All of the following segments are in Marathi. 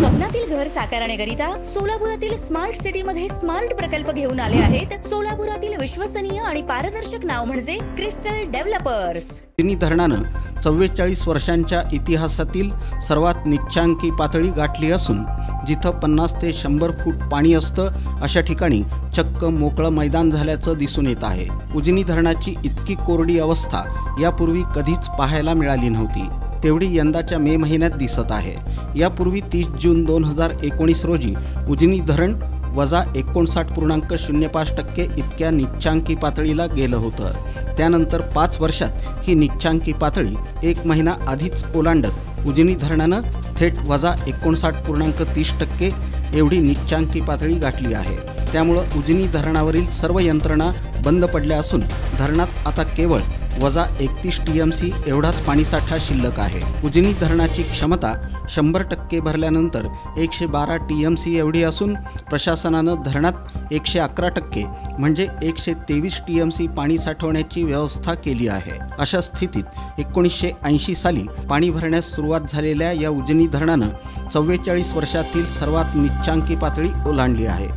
स्वप्नातील घर साकारण्याकरिता सोलापुरातील स्मार्ट सिटी मध्ये स्मार्ट प्रकल्प घेऊन आले आहेत। सोलापुरातील विश्वसनीय आणि पारदर्शक नाव म्हणजे क्रिस्टल डेव्हलपर्स। उजनी धरणानं 44 वर्षांच्या इतिहासातील सर्वात निच्चांकी पातळी गाठली असून जिथं 50 ते 100 फूट पाणी असतं अशा ठिकाणी चक्क मोकळं मैदान झाल्याचं दिसून येत आहे। उजनी धरणाची इतकी कोरडी अवस्था यापूर्वी कधीच पाहायला मिळाली नव्हती, तेवढी यंदाच्या मे महिन्यात दिसत आहे। यापूर्वी 30 जून 2019 रोजी उजनी धरण -59.05% इतक्या निच्चांकी पातळीला गेलं होतं। त्यानंतर 5 वर्षात ही निच्चांकी पातळी 1 महिना आधीच ओलांडत उजनी धरणानं थेट -59.30% एवढी निच्चांकी पातळी गाठली आहे। त्यामुळे उजनी धरणावरील सर्व यंत्रणा बंद पडल्या असून धरणात आता केवळ -31 TMC एवढाच पाणीसाठा शिल्लक आहे। उजनी धरणाची क्षमता 100% भरल्यानंतर 112 TMC एवढी असून प्रशासनानं धरणात 111% म्हणजे 123 TMC पाणी साठवण्याची व्यवस्था केली आहे। अशा स्थितीत 1980 साली पाणी भरण्यास सुरुवात झालेल्या या उजनी धरणानं 44 वर्षातील सर्वात निच्चांकी पातळी ओलांडली आहे।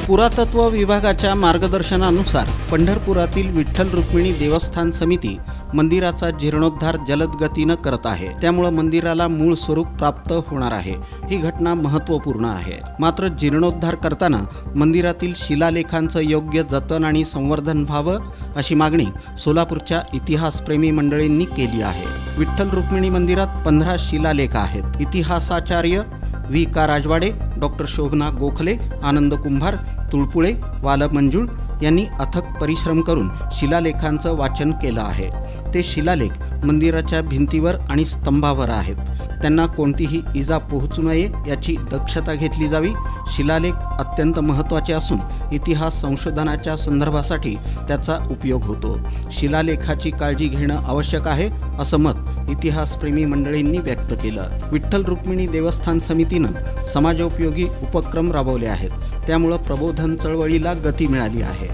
पुरातत्व विभागाच्या मार्गदर्शनानुसार पंढरपुरातील विठ्ठल रुक्मिणी देवस्थान समिती मंदिराचा जीर्णोद्धार जलद गतीनं करत आहे। त्यामुळे मंदिराला मूळ स्वरूप प्राप्त होणार आहे। ही घटना महत्त्वपूर्ण आहे। मात्र जीर्णोद्धार करताना मंदिरातील शिलालेखांचं योग्य जतन आणि संवर्धन व्हावं अशी मागणी सोलापूरच्या इतिहासप्रेमी मंडळींनी केली आहे। विठ्ठल रुक्मिणी मंदिरात 15 शिलालेख आहेत। इतिहासाचार्य V.K. राजवाडे, डॉक्टर शोभना गोखले, आनंद कुंभार, तुळपुळे, वाल मंजुळ यांनी अथक परिश्रम करून शिलालेखांचं वाचन केलं आहे। ते शिलालेख मंदिराच्या भिंतीवर आणि स्तंभावर आहेत। त्यांना कोणतीही इजा पोहोचू नये याची दक्षता घेतली जावी। शिलालेख अत्यंत महत्त्वाचे असून इतिहास संशोधनाच्या संदर्भासाठी त्याचा उपयोग होतो। शिलालेखाची काळजी घेणं आवश्यक आहे असं मत इतिहासप्रेमी मंडळींनी व्यक्त केलं। विठ्ठल रुक्मिणी देवस्थान समितीनं समाजोपयोगी उपक्रम राबवले आहेत। त्यामुळे प्रबोधन चळवळीला गती मिळाली आहे।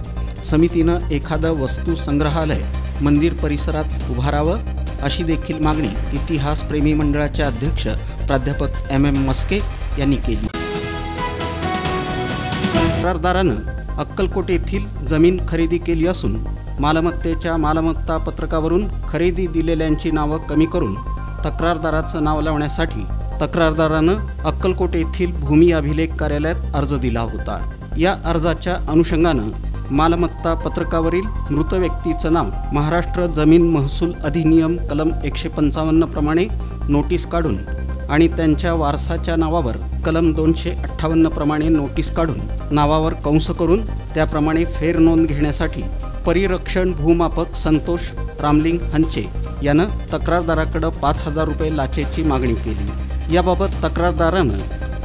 समितीनं एखादं वस्तू संग्रहालय मंदिर परिसरात उभारावं अशी देखील मागणी इतिहासप्रेमी मंडळाचे अध्यक्ष प्राध्यापक MM मस्के यांनी केली। तक्रारदारानं अक्कलकोट येथील जमीन खरेदी केली असून मालमत्तेच्या मालमत्ता पत्रकावरून खरेदी दिलेल्यांची नावं कमी करून तक्रारदाराचं नाव लावण्यासाठी तक्रारदारानं अक्कलकोट येथील भूमी अभिलेख कार्यालयात अर्ज दिला होता। या अर्जाच्या अनुषंगानं मालमत्ता पत्रकावरील मृत व्यक्तीचं नाव महाराष्ट्र जमीन महसूल अधिनियम कलम 155 प्रमाणे नोटीस काढून आणि त्यांच्या वारसाच्या नावावर कलम 258 प्रमाणे नोटीस काढून नावावर कंस करून त्याप्रमाणे फेर नोंद घेण्यासाठी परिरक्षण भूमापक संतोष रामलिंग हंचे यानं तक्रारदाराकडे 5000 रुपये लाचेची मागणी केली। याबाबत तक्रारदारानं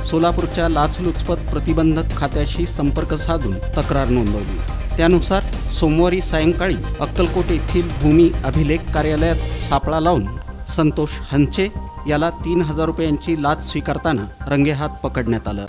सोलापूरच्या लाचलुचपत प्रतिबंधक खात्याशी संपर्क साधून तक्रार नोंदवली। त्यानुसार सोमवारी सायंकाळी अक्कलकोट येथील भूमी अभिलेख कार्यालयात सापळा लावून संतोष हंचे याला 3000 रुपयांची लाच स्वीकारताना रंगेहात पकडण्यात आलं।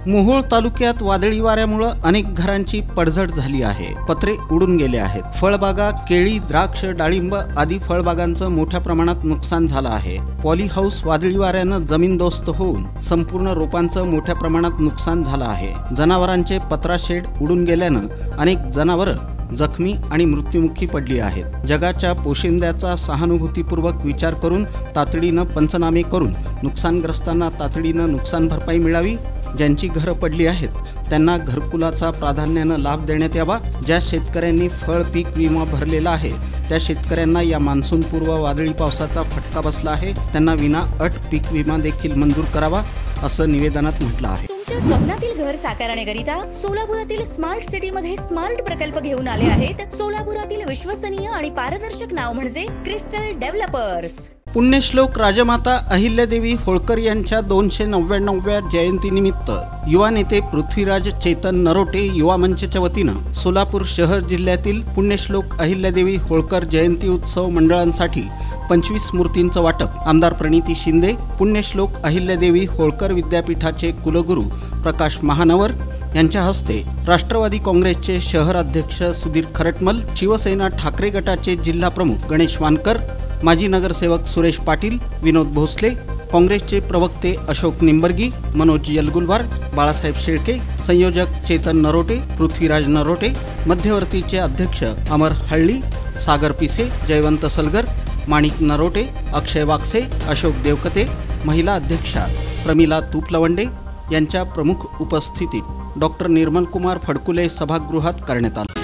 मोहोळ तालुक्यात वादळी वाऱ्यामुळे अनेक घरांची पडझड झाली आहे। पत्रे उडून गेले आहेत। फळबागा, केळी, द्राक्ष, डाळिंब आदी फळबागांचं मोठ्या प्रमाणात नुकसान झालं आहे। पॉली हाऊस वादळी वाऱ्यानं जमीनदोस्त होऊन संपूर्ण रोपांचं मोठ्या प्रमाणात नुकसान झालं आहे। जनावरांचे पत्रा शेड उडून गेल्यानं अनेक जनावरं जखमी आणि मृत्युमुखी पडली आहेत। जगाच्या पोशिंद्याचा सहानुभूतीपूर्वक विचार करून तातडीनं पंचनामे करून नुकसानग्रस्तांना तातडीनं नुकसान भरपाई मिळावी। ज्यांची घरं पडली आहेत त्यांना घरकुलाचा प्राधान्यानं लाभ देण्यात यावा। ज्या शेतकऱ्यांनी फळ पीक विमा भरलेला आहे त्या शेतकऱ्यांना या मान्सूनपूर्व वादळी पावसाचा फटका बसला आहे, त्यांना विना अट पीक विमा देखील मंजूर करावा असं निवेदनात म्हटलं आहे। तुमच्या स्वप्नातील घर साकारण्याकरिता सोलापुरातील स्मार्ट सिटी मध्ये स्मार्ट प्रकल्प घेऊन आले आहेत। सोलापुरातील विश्वसनीय आणि पारदर्शक नाव म्हणजे क्रिस्टल डेव्हलपर्स। पुण्यश्लोक राजमाता अहिल्यादेवी होळकर यांच्या 299व्या जयंतीनिमित्त युवा नेते पृथ्वीराज चेतन नरोटे युवा मंचच्या वतीनं सोलापूर शहर जिल्ह्यातील पुण्यश्लोक अहिल्यादेवी होळकर जयंती उत्सव मंडळांसाठी 25 मूर्तींचं वाटप आमदार प्रणिती शिंदे, पुण्यश्लोक अहिल्यादेवी होळकर विद्यापीठाचे कुलगुरू प्रकाश महानवर यांच्या हस्ते, राष्ट्रवादी काँग्रेसचे शहर अध्यक्ष सुधीर खरटमल, शिवसेना ठाकरे गटाचे जिल्हा प्रमुख गणेश वानकर, माजी नगरसेवक सुरेश पाटील, विनोद भोसले, काँग्रेसचे प्रवक्ते अशोक निंबर्गी, मनोज यलगुलवार, बाळासाहेब शेळके, संयोजक चेतन नरोटे, पृथ्वीराज नरोटे, मध्यवर्तीचे अध्यक्ष अमर हळ्ळी, सागर पिसे, जयवंत सलगर, माणिक नरोटे, अक्षय वागसे, अशोक देवकते, महिला अध्यक्षा प्रमिला तुपलवंडे यांच्या प्रमुख उपस्थितीत डॉक्टर निर्मलकुमार फडकुले सभागृहात करण्यात आलं.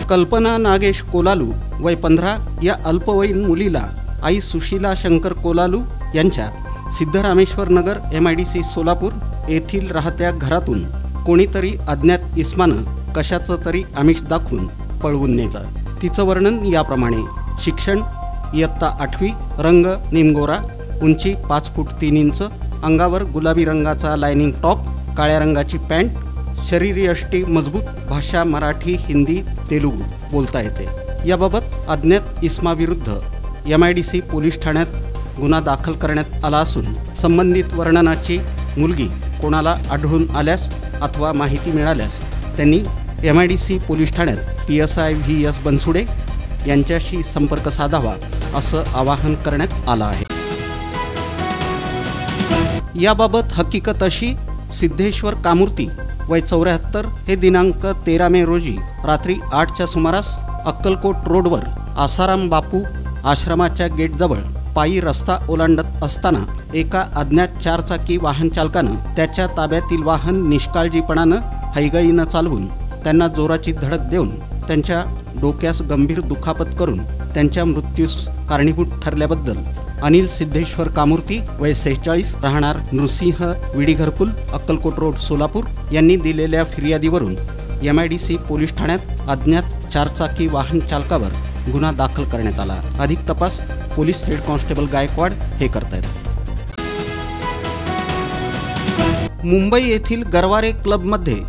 कल्पना नागेश कोलालू वय 15 या अल्पवयीन मुलीला आई सुशीला शंकर कोलालू यांच्या सिद्धरामेश्वर नगर MIDC सोलापूर येथील राहत्या घरातून कोणीतरी अज्ञात इसमानं कशाचं तरी आमिष दाखवून पळवून नेलं. तिचं वर्णन याप्रमाणे: शिक्षण इयत्ता 8वी, रंग निमगोरा, उंची 5 फूट 3 इंच, अंगावर गुलाबी रंगाचा लायनिंग टॉप, काळ्या रंगाची पॅन्ट, शरीरयष्टी मजबूत, भाषा मराठी, हिंदी, तेलुगू बोलता येते. याबाबत अज्ञात इसमाविरुद्ध MIDC पोलीस ठाण्यात गुन्हा दाखल करण्यात आला असून संबंधित वर्णनाची मुलगी कोणाला आढळून आल्यास अथवा माहिती मिळाल्यास त्यांनी MIDC पोलीस ठाण्यात PSI VS बनसुडे यांच्याशी संपर्क साधावा असं आवाहन करण्यात आलं आहे. याबाबत हकीकत अशी: सिद्धेश्वर कामूर्ती वय 74 हे दिनांक 13 मे रोजी रात्री 8च्या सुमारास अक्कलकोट रोडवर आसाराम बापू आश्रमाच्या गेटजवळ पायी रस्ता ओलांडत असताना एका अज्ञात 4 चाकी वाहन चालकानं त्याच्या ताब्यातील वाहन निष्काळजीपणानं हयगयीनं चालवून त्यांना जोराची धडक देऊन त्यांच्या डोक्यास गंभीर दुखापत करून त्यांच्या मृत्यूस कारणीभूत ठरल्याबद्दल अनिल सिद्धेश्वर कामूर्ती वय 46 राहणार नृसिंह विडी घरकुल अक्कलकोट रोड सोलापूर यांनी दिलेल्या फिर्यादीवरून MIDC पोलीस ठाण्यात अज्ञात 4 चाकी वाहन चालकावर गुन्हा दाखल करण्यात आला. अधिक तपास पोलीस हेड कॉन्स्टेबल गायकवाड हे करतायत. मुंबई येथील गरवारे क्लबमध्ये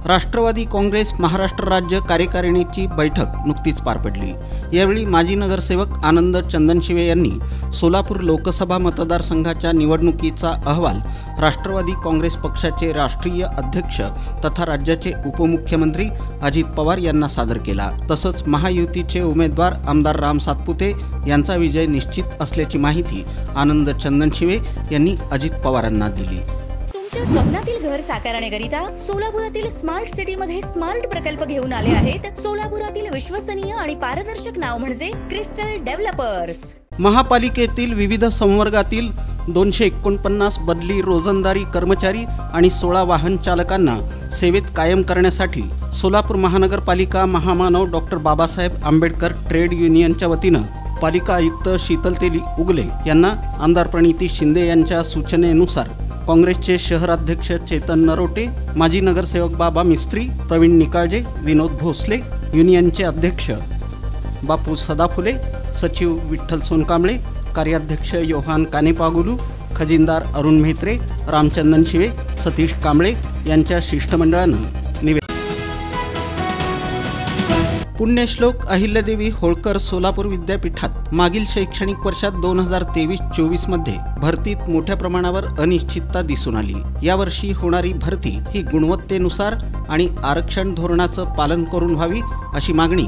राष्ट्रवादी काँग्रेस महाराष्ट्र राज्य कार्यकारिणीची बैठक नुकतीच पार पडली. यावेळी माजी नगरसेवक आनंद चंदनशिवे यांनी सोलापूर लोकसभा मतदारसंघाच्या निवडणुकीचा अहवाल राष्ट्रवादी काँग्रेस पक्षाचे राष्ट्रीय अध्यक्ष तथा राज्याचे उपमुख्यमंत्री अजित पवार यांना सादर केला. तसंच महायुतीचे उमेदवार आमदार राम सातपुते यांचा विजय निश्चित असल्याची माहिती आनंद चंदनशिवे यांनी अजित पवारांना दिली. तुमच्या स्वप्नातील घर साकारण्याकरिता सोलापुरातील स्मार्ट सिटीमध्ये स्मार्ट प्रकल्प घेऊन आले आहेत. सोलापुरातील विश्वसनीय आणि पारदर्शक नाव म्हणजे क्रिस्टल डेव्हलपर्स. महापालिकेतील विविध संवर्गातील 249 बदली रोजंदारी कर्मचारी आणि 16 वाहन चालकांना सेवेत कायम करण्यासाठी सोलापूर महानगरपालिका महामानव डॉक्टर बाबासाहेब आंबेडकर ट्रेड युनियनच्या वतीनं पालिका आयुक्त शीतलतेली उगले यांना आमदार प्रणिती शिंदे यांच्या सूचनेनुसार काँग्रेसचे शहराध्यक्ष चेतन नरोटे, माजी नगरसेवक बाबा मिस्त्री, प्रवीण निकाळजे, विनोद भोसले, युनियनचे अध्यक्ष बापू सदाफुले, सचिव विठ्ठल सोनकांबळे, कार्याध्यक्ष योहान कानेपागुलू, खजिनदार अरुण म्हेत्रे, रामचंदन शिवे, सतीश कांबळे यांच्या शिष्टमंडळानं पुण्यश्लोक अहिल्यादेवी होळकर सोलापूर विद्यापीठात मागील शैक्षणिक वर्षात 2023-24 मध्ये भरतीत मोठ्या प्रमाणावर अनिश्चितता दिसून आली. यावर्षी होणारी भरती ही गुणवत्तेनुसार आणि आरक्षण धोरणाचं पालन करून व्हावी अशी मागणी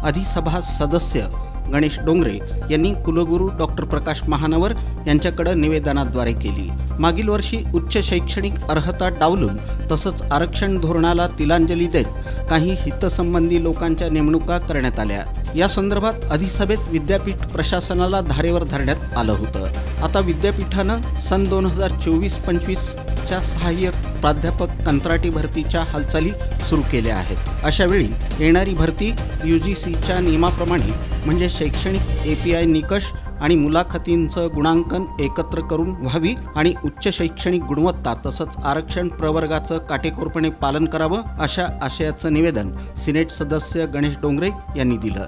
अधिसभा सदस्य गणेश डोंगरे यांनी कुलगुरू डॉक्टर प्रकाश महानवर यांच्याकडे निवेदनाद्वारे केली. मागील वर्षी उच्च शैक्षणिक अर्हता डावलून तसंच आरक्षण धोरणाला तिलांजली देत काही हितसंबंधी लोकांच्या नेमणुका करण्यात आल्या. या संदर्भात अधिसभेत विद्यापीठ प्रशासनाला धारेवर धरण्यात आलं होतं. आता विद्यापीठानं सन 2024-25च्या सहाय्यक प्राध्यापक कंत्राटी भरतीच्या हालचाली सुरू केल्या आहेत. अशावेळी येणारी भरती UGCच्या नियमाप्रमाणे म्हणजे शैक्षणिक API निकष आणि मुलाखतींचं गुणांकन एकत्र करून व्हावी आणि उच्च शैक्षणिक गुणवत्ता तसंच आरक्षण प्रवर्गाचं काटेकोरपणे पालन करावं अशा आशयाचं निवेदन सिनेट सदस्य गणेश डोंगरे यांनी दिलं.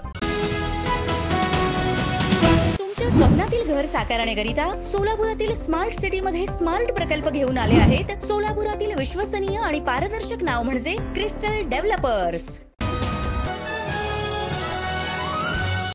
तुमच्या स्वप्नातील घर साकारण्याकरिता सोलापुरातील स्मार्ट सिटीमध्ये स्मार्ट प्रकल्प घेऊन आले आहेत. सोलापुरातील विश्वसनीय आणि पारदर्शक नाव म्हणजे क्रिस्टल डेव्हलपर्स.